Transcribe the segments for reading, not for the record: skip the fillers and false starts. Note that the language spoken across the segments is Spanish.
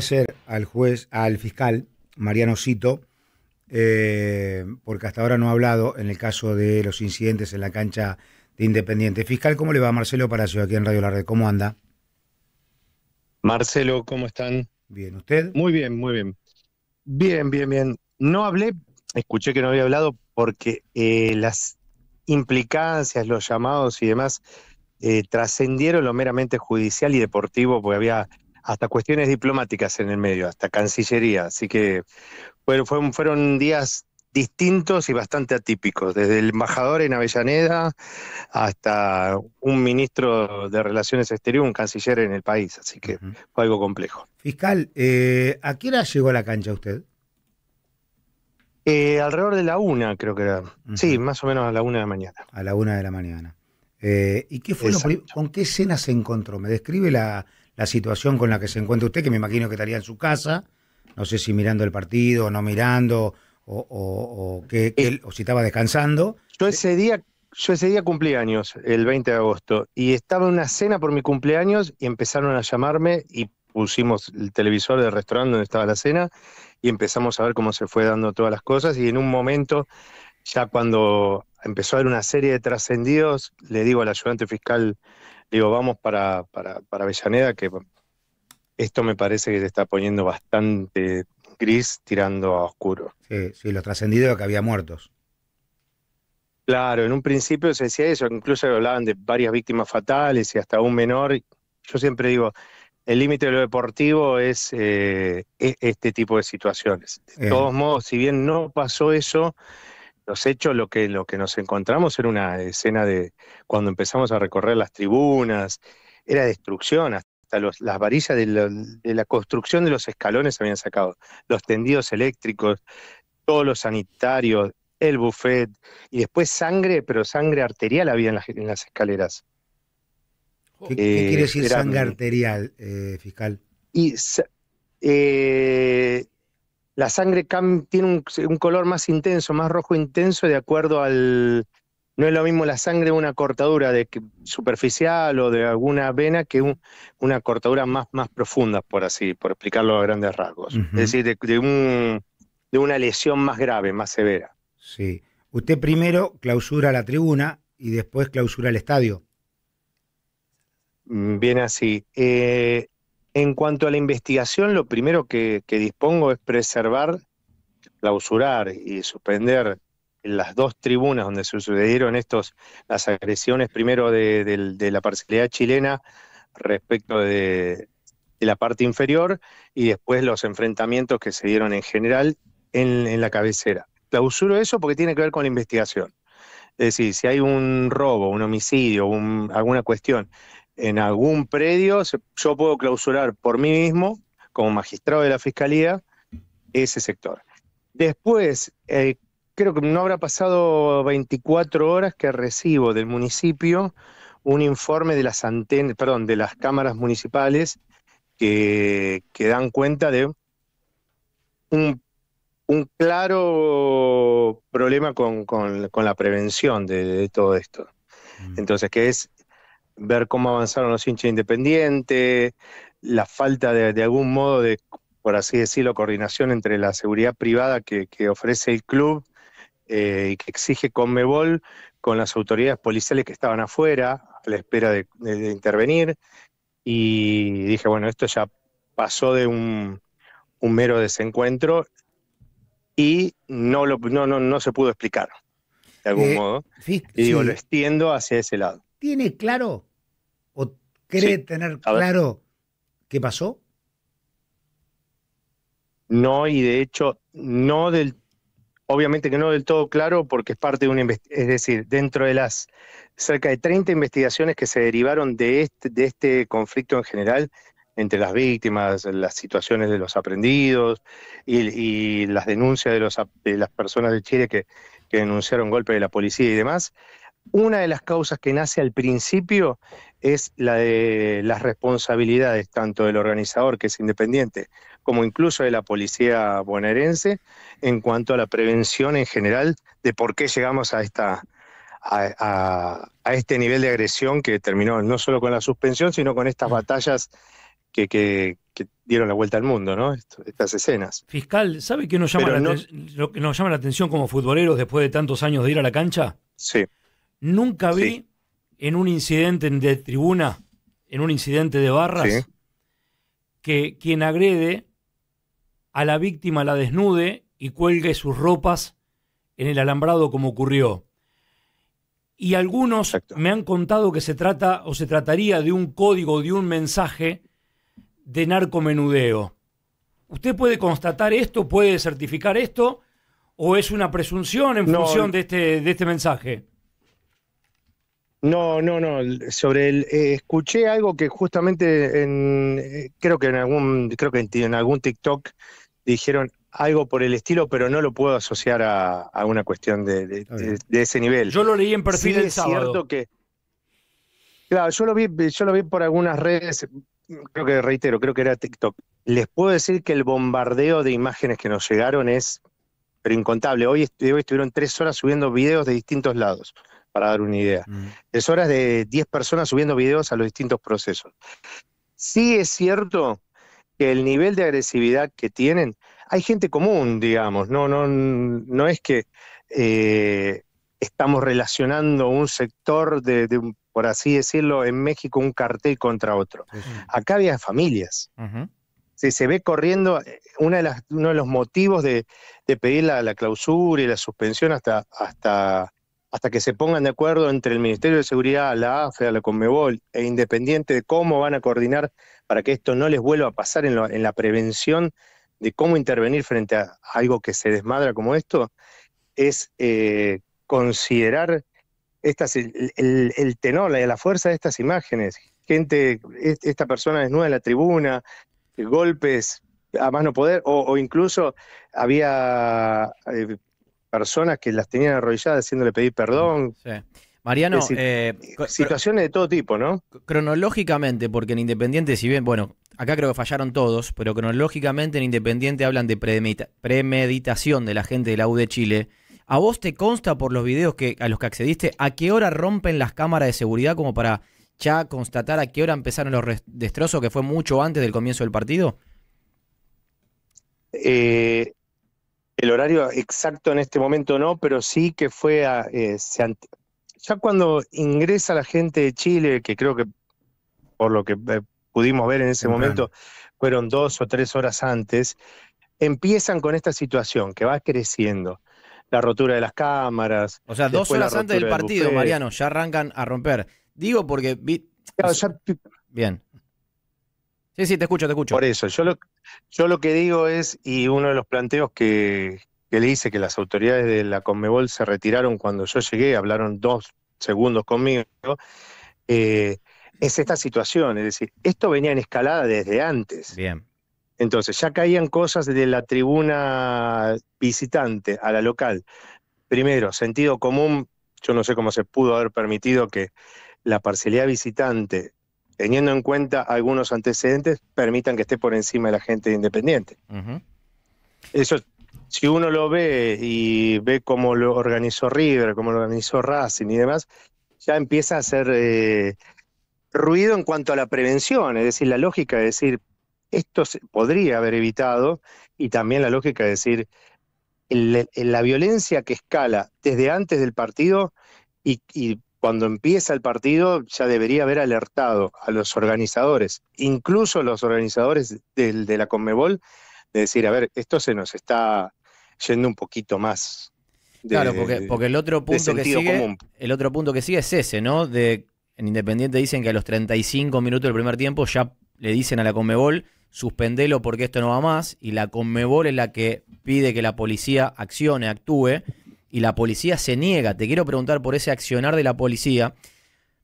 Ser al juez, al fiscal Mariano Sito, porque hasta ahora no ha hablado en el caso de los incidentes en la cancha de Independiente. Fiscal, ¿cómo le va? Marcelo Palacio, aquí en Radio La Red. ¿Cómo anda? Marcelo, ¿cómo están? Bien, ¿usted? Muy bien, muy bien. Bien, bien, bien. No hablé, escuché que no había hablado porque las implicancias, los llamados y demás trascendieron lo meramente judicial y deportivo, porque había hasta cuestiones diplomáticas en el medio, hasta Cancillería. Así que fueron días distintos y bastante atípicos, desde el embajador en Avellaneda hasta un ministro de Relaciones Exteriores, un canciller en el país. Así que Ujú. fue algo complejo. Fiscal, ¿a qué hora llegó a la cancha usted? Alrededor de la 1, creo que era. Sí, Ujú. más o menos a la 1 de la mañana. A la 1 de la mañana. ¿Y qué fue Exacto. con qué escena se encontró? ¿Me describe la situación con la que se encuentra usted, que me imagino que estaría en su casa? No sé si mirando el partido o no mirando, Es- o si estaba descansando. yo ese día, yo ese día cumplí años, el 20 de agosto, y estaba en una cena por mi cumpleaños y empezaron a llamarme y pusimos el televisor del restaurante donde estaba la cena y empezamos a ver cómo se fue dando todas las cosas y en un momento, ya cuando empezó a haber una serie de trascendidos, le digo al ayudante fiscal, digo, vamos para Avellaneda, que esto me parece que se está poniendo bastante gris tirando a oscuro. Sí, sí, los trascendidos de que había muertos. Claro, en un principio se decía eso, incluso hablaban de varias víctimas fatales y hasta un menor. Yo siempre digo, el límite de lo deportivo es este tipo de situaciones. De Eh, todos modos, si bien no pasó eso, los hechos, lo que nos encontramos era una escena de cuando empezamos a recorrer las tribunas, era destrucción, hasta las varillas de la construcción de los escalones se habían sacado, los tendidos eléctricos, todos los sanitarios, el buffet, y después sangre, pero sangre arterial había en las escaleras. ¿Qué quiere decir Era, sangre arterial, fiscal? y eh, la sangre tiene un color más intenso, más rojo intenso, de acuerdo al. No es lo mismo la sangre de una cortadura superficial o de alguna vena que una cortadura más profunda, por explicarlo a grandes rasgos. Es Ujú. decir, de una lesión más grave, más severa. Sí. Usted primero clausura la tribuna y después clausura el estadio. Bien así. En cuanto a la investigación, lo primero que dispongo es preservar, clausurar y suspender las dos tribunas donde se sucedieron las agresiones, primero de la parcialidad chilena respecto de la parte inferior y después los enfrentamientos que se dieron en general en la cabecera. Clausuro eso porque tiene que ver con la investigación. Es decir, si hay un robo, un homicidio, alguna cuestión en algún predio, yo puedo clausurar por mí mismo, como magistrado de la Fiscalía, ese sector. Después, creo que no habrá pasado 24 horas que recibo del municipio un informe de las antenas, perdón, de las cámaras municipales que dan cuenta de un, un claro problema con la prevención de todo esto. Mm. Entonces, que es ver cómo avanzaron los hinchas independientes, la falta de algún modo de, por así decirlo, coordinación entre la seguridad privada que ofrece el club y que exige Conmebol con las autoridades policiales que estaban afuera a la espera de intervenir. Y dije, bueno, esto ya pasó de un mero desencuentro y no se pudo explicar de algún modo. Y digo, lo Sí, extiendo hacia ese lado. ¿tiene claro o cree Sí, tener a ver. claro qué pasó? No, y de hecho, obviamente que no del todo claro, porque es parte de es decir, dentro de las cerca de 30 investigaciones que se derivaron de este conflicto en general, entre las víctimas, las situaciones de los aprendidos y las denuncias de las personas de Chile que denunciaron golpe de la policía y demás. Una de las causas que nace al principio es la de las responsabilidades tanto del organizador, que es independiente, como incluso de la policía bonaerense, en cuanto a la prevención en general de por qué llegamos a este nivel de agresión que terminó no solo con la suspensión, sino con estas batallas que dieron la vuelta al mundo, ¿no? Estas escenas. Fiscal, ¿sabe qué nos llama lo que nos llama la atención como futboleros después de tantos años de ir a la cancha? Sí. Nunca vi en un incidente de tribuna, en un incidente de barras, que quien agrede a la víctima la desnude y cuelgue sus ropas en el alambrado como ocurrió. Y algunos me han contado que se trata o se trataría de un código, de un mensaje de narcomenudeo. ¿Usted puede constatar esto, puede certificar esto, o es una presunción en función de este mensaje? No. Escuché algo que justamente creo que en algún TikTok dijeron algo por el estilo, pero no lo puedo asociar a una cuestión de ese nivel. Yo lo leí en perfil el sábado. Es cierto que, claro, yo lo vi por algunas redes, creo que era TikTok. Les puedo decir que el bombardeo de imágenes que nos llegaron es pero incontable. Hoy estuvieron 3 horas subiendo videos de distintos lados, para dar una idea. 3 horas de 10 personas subiendo videos a los distintos procesos. Sí es cierto que el nivel de agresividad que tienen, hay gente común, digamos, no es que estamos relacionando un sector por así decirlo, en México un cartel contra otro. Acá había familias. Se ve corriendo uno de los motivos de pedir la clausura y la suspensión hasta que se pongan de acuerdo entre el Ministerio de Seguridad, la AFE, la Conmebol e Independiente de cómo van a coordinar para que esto no les vuelva a pasar en la prevención de cómo intervenir frente a algo que se desmadra como esto, es considerar el tenor, la fuerza de estas imágenes. Esta persona desnuda en la tribuna, golpes a más no poder, o incluso había personas que las tenían arrodilladas haciéndole pedir perdón. Sí. Mariano, situaciones de todo tipo, ¿no? Cronológicamente, porque en Independiente, si bien, bueno, acá creo que fallaron todos, pero cronológicamente en Independiente hablan de premeditación de la gente de la U de Chile. ¿A vos te consta por los videos a los que accediste a qué hora rompen las cámaras de seguridad como para ya constatar a qué hora empezaron los destrozos, que fue mucho antes del comienzo del partido? El horario exacto en este momento no, pero sí que fue ya cuando ingresa la gente de Chile, que creo que por lo que pudimos ver en ese momento fueron 2 o 3 horas antes, empiezan con esta situación que va creciendo. La rotura de las cámaras. O sea, 2 horas antes del partido, Mariano, ya arrancan a romper. Digo porque... Bien. Sí, te escucho. Por eso, yo lo que digo es, y uno de los planteos que le hice, que las autoridades de la Conmebol se retiraron cuando yo llegué, hablaron 2 segundos conmigo, es esta situación, es decir, esto venía en escalada desde antes. Bien. Entonces, ya caían cosas de la tribuna visitante a la local. Primero, sentido común, yo no sé cómo se pudo haber permitido que la parcialidad visitante, teniendo en cuenta algunos antecedentes, permitan que esté por encima de la gente de Independiente. Eso, si uno lo ve y ve cómo lo organizó River, cómo lo organizó Racing y demás, ya empieza a hacer ruido en cuanto a la prevención, es decir, la lógica de decir, esto se podría haber evitado, y también la lógica de decir, la violencia que escala desde antes del partido y cuando empieza el partido ya debería haber alertado a los organizadores, incluso los organizadores de la Conmebol, de decir, a ver, esto se nos está yendo un poquito más. Claro, porque el otro punto que sigue es ese, ¿no? En Independiente dicen que a los 35 minutos del primer tiempo ya le dicen a la Conmebol, suspendelo porque esto no va más, y la Conmebol es la que pide que la policía actúe, y la policía se niega. Te quiero preguntar por ese accionar de la policía.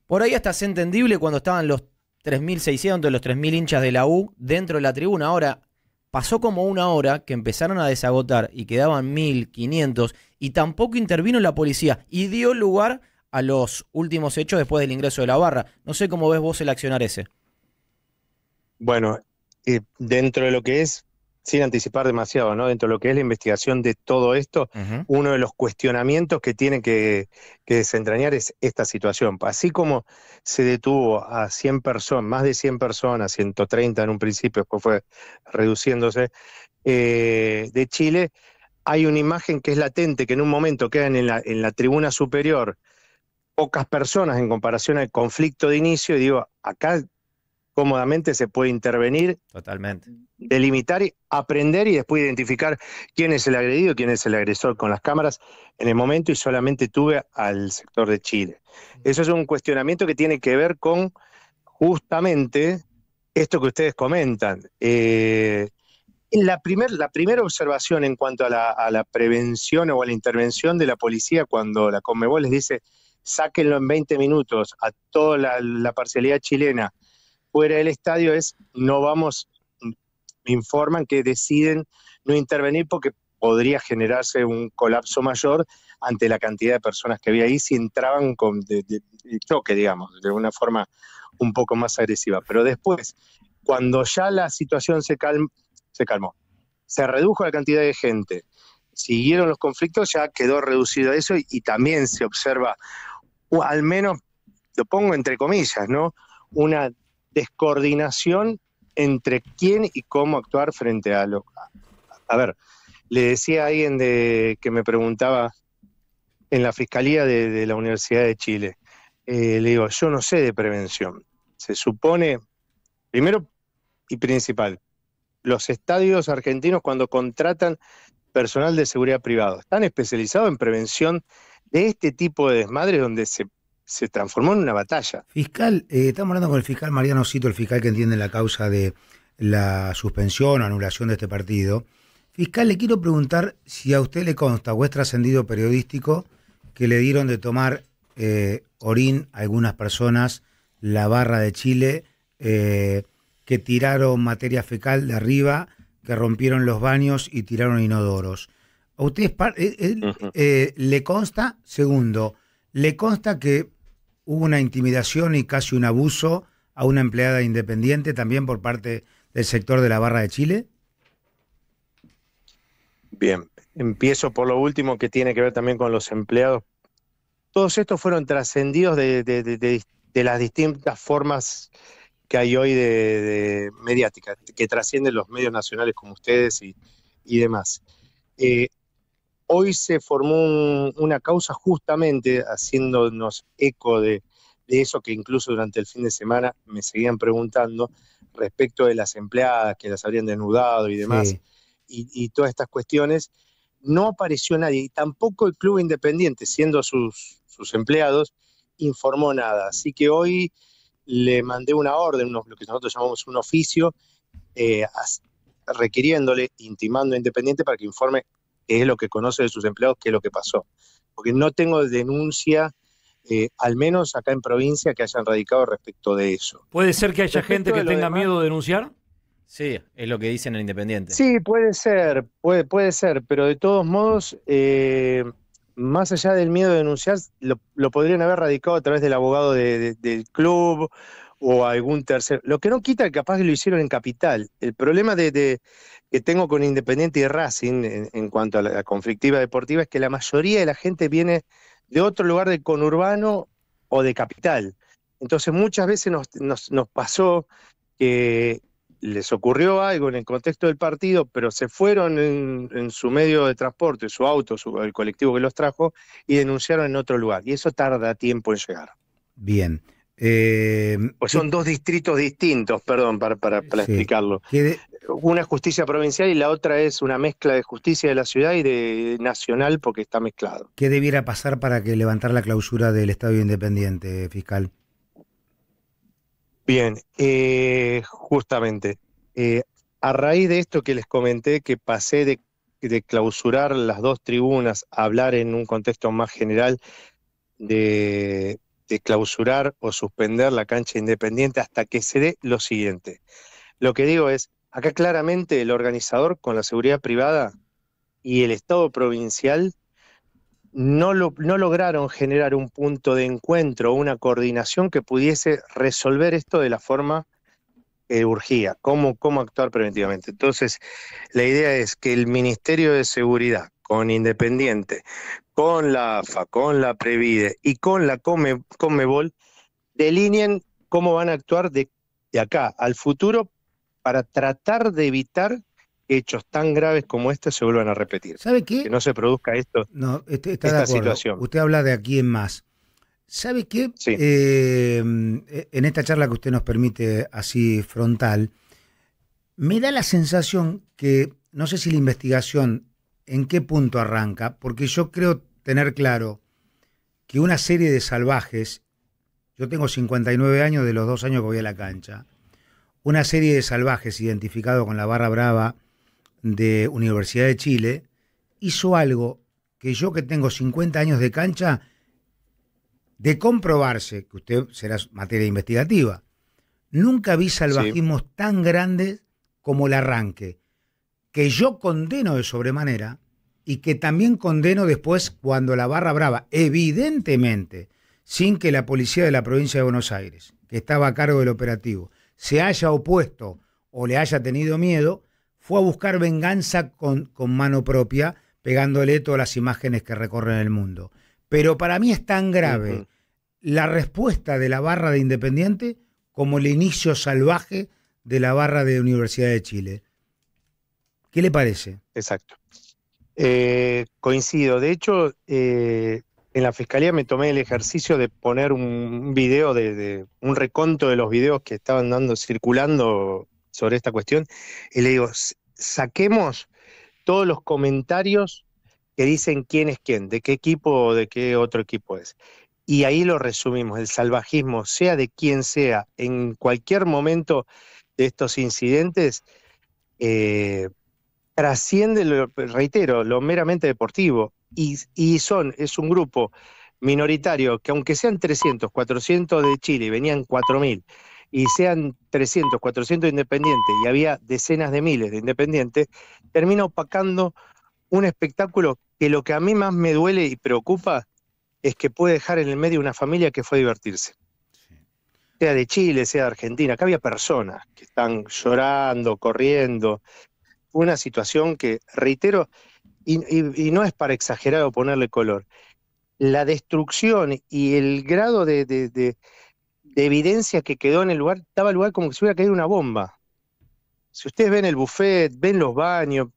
Por ahí hasta es entendible cuando estaban los 3.600, los 3.000 hinchas de la U dentro de la tribuna. Ahora, pasó como una hora que empezaron a desagotar y quedaban 1.500 y tampoco intervino la policía y dio lugar a los últimos hechos después del ingreso de la barra. No sé cómo ves vos el accionar ese. Bueno, dentro de lo que es, sin anticipar demasiado, ¿no? Dentro de lo que es la investigación de todo esto, uno de los cuestionamientos que tiene que desentrañar es esta situación. Así como se detuvo a 100 personas, más de 100 personas, 130 en un principio, después fue reduciéndose, de Chile, hay una imagen que es latente, que en un momento quedan en la tribuna superior pocas personas en comparación al conflicto de inicio, y digo, acá cómodamente se puede intervenir, totalmente, delimitar, aprender y después identificar quién es el agredido, quién es el agresor con las cámaras en el momento, y solamente tuve al sector de Chile. Eso es un cuestionamiento que tiene que ver con justamente esto que ustedes comentan. La primera observación en cuanto a la prevención o a la intervención de la policía, cuando la Conmebol les dice sáquenlo en 20 minutos a toda la parcialidad chilena fuera del estadio, no vamos, me informan que deciden no intervenir porque podría generarse un colapso mayor ante la cantidad de personas que había ahí si entraban de choque, digamos, de una forma un poco más agresiva. Pero después, cuando ya la situación se calmó, se redujo la cantidad de gente, siguieron los conflictos, ya quedó reducido eso, y también se observa, al menos, lo pongo entre comillas, ¿no?, una descoordinación entre quién y cómo actuar frente a lo... A ver, le decía a alguien que me preguntaba en la Fiscalía de la Universidad de Chile, le digo, yo no sé de prevención. Se supone, primero y principal, los estadios argentinos, cuando contratan personal de seguridad privado, están especializados en prevención de este tipo de desmadres donde se transformó en una batalla. Fiscal, estamos hablando con el fiscal Mariano Cito, el fiscal que entiende la causa de la suspensión o anulación de este partido. Fiscal, le quiero preguntar si a usted le consta o es trascendido periodístico que le dieron de tomar orín a algunas personas, la barra de Chile, que tiraron materia fecal de arriba, que rompieron los baños y tiraron inodoros. ¿A usted le consta? Segundo, ¿le consta que hubo una intimidación y casi un abuso a una empleada independiente también por parte del sector de la barra de Chile? Bien, empiezo por lo último, que tiene que ver también con los empleados. Todos estos fueron trascendidos de las distintas formas que hay hoy de mediática, que trascienden los medios nacionales como ustedes y demás. Hoy se formó una causa justamente haciéndonos eco de eso que incluso durante el fin de semana me seguían preguntando respecto de las empleadas que las habrían desnudado y demás, sí, y todas estas cuestiones. No apareció nadie, y tampoco el Club Independiente, siendo sus empleados, informó nada. Así que hoy le mandé una orden, lo que nosotros llamamos un oficio, requiriéndole, intimando a Independiente para que informe qué es lo que conoce de sus empleados, qué es lo que pasó. Porque no tengo denuncia, al menos acá en provincia, que hayan radicado respecto de eso. ¿Puede ser que haya gente que tenga miedo de denunciar? Sí, es lo que dicen en Independiente. Sí, puede ser, pero de todos modos, más allá del miedo de denunciar, lo podrían haber radicado a través del abogado del club o algún tercero. Lo que no quita que capaz que lo hicieron en Capital. El problema que tengo con Independiente y Racing en cuanto a la conflictiva deportiva es que la mayoría de la gente viene de otro lugar del conurbano o de Capital. Entonces muchas veces nos pasó que les ocurrió algo en el contexto del partido, pero se fueron en su medio de transporte, su auto, el colectivo que los trajo, y denunciaron en otro lugar. Y eso tarda tiempo en llegar. Bien. Pues son dos distritos distintos, perdón, para sí, explicarlo. Una es justicia provincial y la otra es una mezcla de justicia de la ciudad y de nacional, porque está mezclado. ¿Qué debiera pasar para que levantar la clausura del Estadio Independiente, fiscal? Bien, justamente, a raíz de esto que les comenté, que pasé de clausurar las dos tribunas a hablar en un contexto más general de clausurar o suspender la cancha Independiente hasta que se dé lo siguiente. Lo que digo es, acá claramente el organizador con la seguridad privada y el Estado provincial no lograron generar un punto de encuentro, una coordinación que pudiese resolver esto de la forma urgía, cómo actuar preventivamente. Entonces, la idea es que el Ministerio de Seguridad, con Independiente, con la AFA, con la Previde y con la Conmebol, delineen cómo van a actuar de acá al futuro para tratar de evitar que hechos tan graves como este se vuelvan a repetir. ¿Sabe qué? Que no se produzca No, está de acuerdo. Situación. Usted habla de aquí en más. ¿Sabe qué? Sí. En esta charla que usted nos permite así frontal, me da la sensación que, no sé si la investigación en qué punto arranca, porque yo creo tener claro que una serie de salvajes, yo tengo 59 años de los 2 años que voy a la cancha, una serie de salvajes identificados con la barra brava de Universidad de Chile, hizo algo que yo, que tengo 50 años de cancha, de comprobarse, que usted será materia investigativa, nunca vi salvajismos tan grandes como el arranque, que yo condeno de sobremanera y que también condeno después cuando la barra brava, evidentemente, sin que la policía de la provincia de Buenos Aires, que estaba a cargo del operativo, se haya opuesto o le haya tenido miedo, fue a buscar venganza con mano propia, pegándole todas las imágenes que recorren el mundo. Pero para mí es tan grave la respuesta de la barra de Independiente como el inicio salvaje de la barra de Universidad de Chile. ¿Qué le parece? Exacto. Coincido. De hecho, en la Fiscalía me tomé el ejercicio de poner un video, de un reconto de los videos que estaban circulando sobre esta cuestión, y le digo, saquemos todos los comentarios que dicen quién es quién, de qué equipo o de qué otro equipo es. Y ahí lo resumimos, el salvajismo, sea de quien sea, en cualquier momento de estos incidentes, trasciende, reitero, lo meramente deportivo, y es un grupo minoritario que, aunque sean 300, 400 de Chile y venían 4.000, y sean 300, 400 independientes y había decenas de miles de independientes, termina opacando un espectáculo que lo que a mí más me duele y preocupa es que puede dejar en el medio una familia que fue a divertirse. Sea de Chile, sea de Argentina, acá había personas que están llorando, corriendo. Fue una situación que, reitero, y no es para exagerar o ponerle color, la destrucción y el grado de evidencia que quedó en el lugar, daba lugar como que se hubiera caído una bomba. Si ustedes ven el buffet, ven los baños,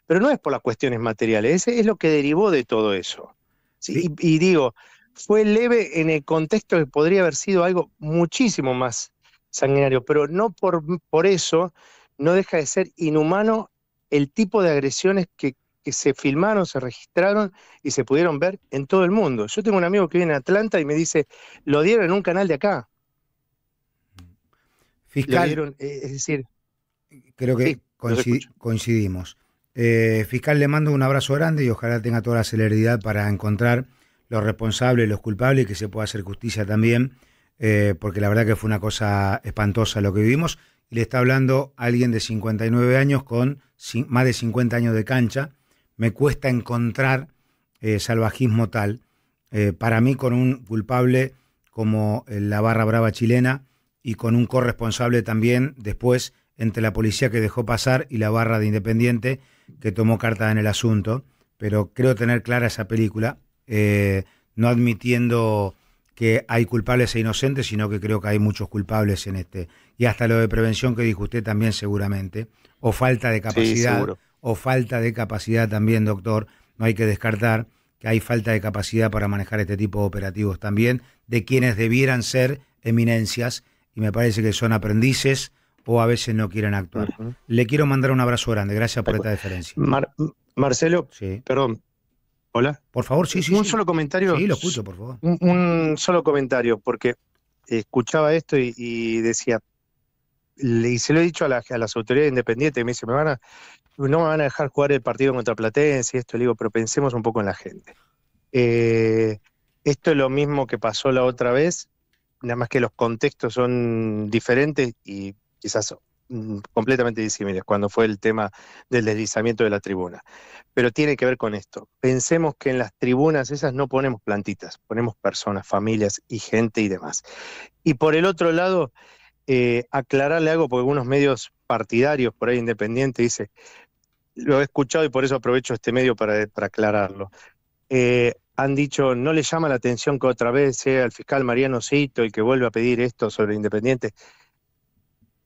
pero no es por las cuestiones materiales, es lo que derivó de todo eso. ¿Sí? Y digo, fue leve en el contexto que podría haber sido algo muchísimo más sanguinario, pero no por eso no deja de ser inhumano el tipo de agresiones que se filmaron, se registraron y se pudieron ver en todo el mundo. Yo tengo un amigo que vive en Atlanta y me dice, lo dieron en un canal de acá. Fiscal, lo dieron, es decir... Creo que coincidimos. Fiscal, le mando un abrazo grande y ojalá tenga toda la celeridad para encontrar los responsables, los culpables, y que se pueda hacer justicia también, porque la verdad que fue una cosa espantosa lo que vivimos. Y le está hablando alguien de 59 años con más de 50 años de cancha. Me cuesta encontrar salvajismo tal. Para mí, con un culpable como la barra brava chilena y con un corresponsable también después entre la policía que dejó pasar y la barra de Independiente que tomó carta en el asunto. Pero creo tener clara esa película, no admitiendo que hay culpables e inocentes, sino que creo que hay muchos culpables en este. Y hasta lo de prevención que dijo usted también seguramente, o falta de capacidad, o falta de capacidad también, doctor. No hay que descartar que hay falta de capacidad para manejar este tipo de operativos también, de quienes debieran ser eminencias, y me parece que son aprendices o a veces no quieren actuar. Le quiero mandar un abrazo grande, gracias por esta deferencia. Marcelo, perdón. Hola. Por favor, sí. Un solo comentario. Sí, lo escucho, por favor. Un solo comentario, porque escuchaba esto y decía, y se lo he dicho a las autoridades independientes, me dice, no me van a dejar jugar el partido contra Platense y esto. Le digo, pero pensemos un poco en la gente. Esto es lo mismo que pasó la otra vez, nada más que los contextos son diferentes y quizás completamente disímiles, cuando fue el tema del deslizamiento de la tribuna. Pero tiene que ver con esto. Pensemos que en las tribunas esas no ponemos plantitas, ponemos personas, familias y gente y demás. Y por el otro lado, aclararle algo, porque algunos medios partidarios, por ahí Independiente, dice, lo he escuchado y por eso aprovecho este medio para aclararlo. Han dicho, no le llama la atención que otra vez sea el fiscal Mariano Sito el que vuelve a pedir esto sobre Independiente.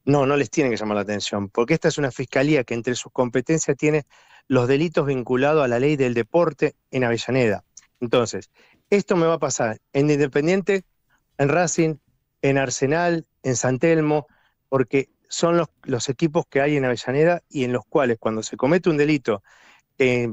No, no les tiene que llamar la atención, porque esta es una fiscalía que entre sus competencias tiene los delitos vinculados a la ley del deporte en Avellaneda. Entonces, esto me va a pasar en Independiente, en Racing, en Arsenal, en San Telmo, porque son los equipos que hay en Avellaneda y en los cuales cuando se comete un delito que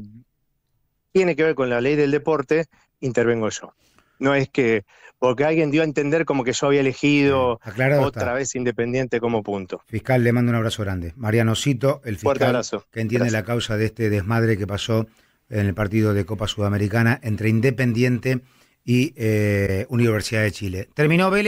tiene que ver con la ley del deporte, intervengo yo. No es que, porque alguien dio a entender como que yo había elegido otra vez Independiente como punto. Fiscal, le mando un abrazo grande. Mariano Sito, el fiscal que entiende la causa de este desmadre que pasó en el partido de Copa Sudamericana entre Independiente y Universidad de Chile. Terminó Vélez.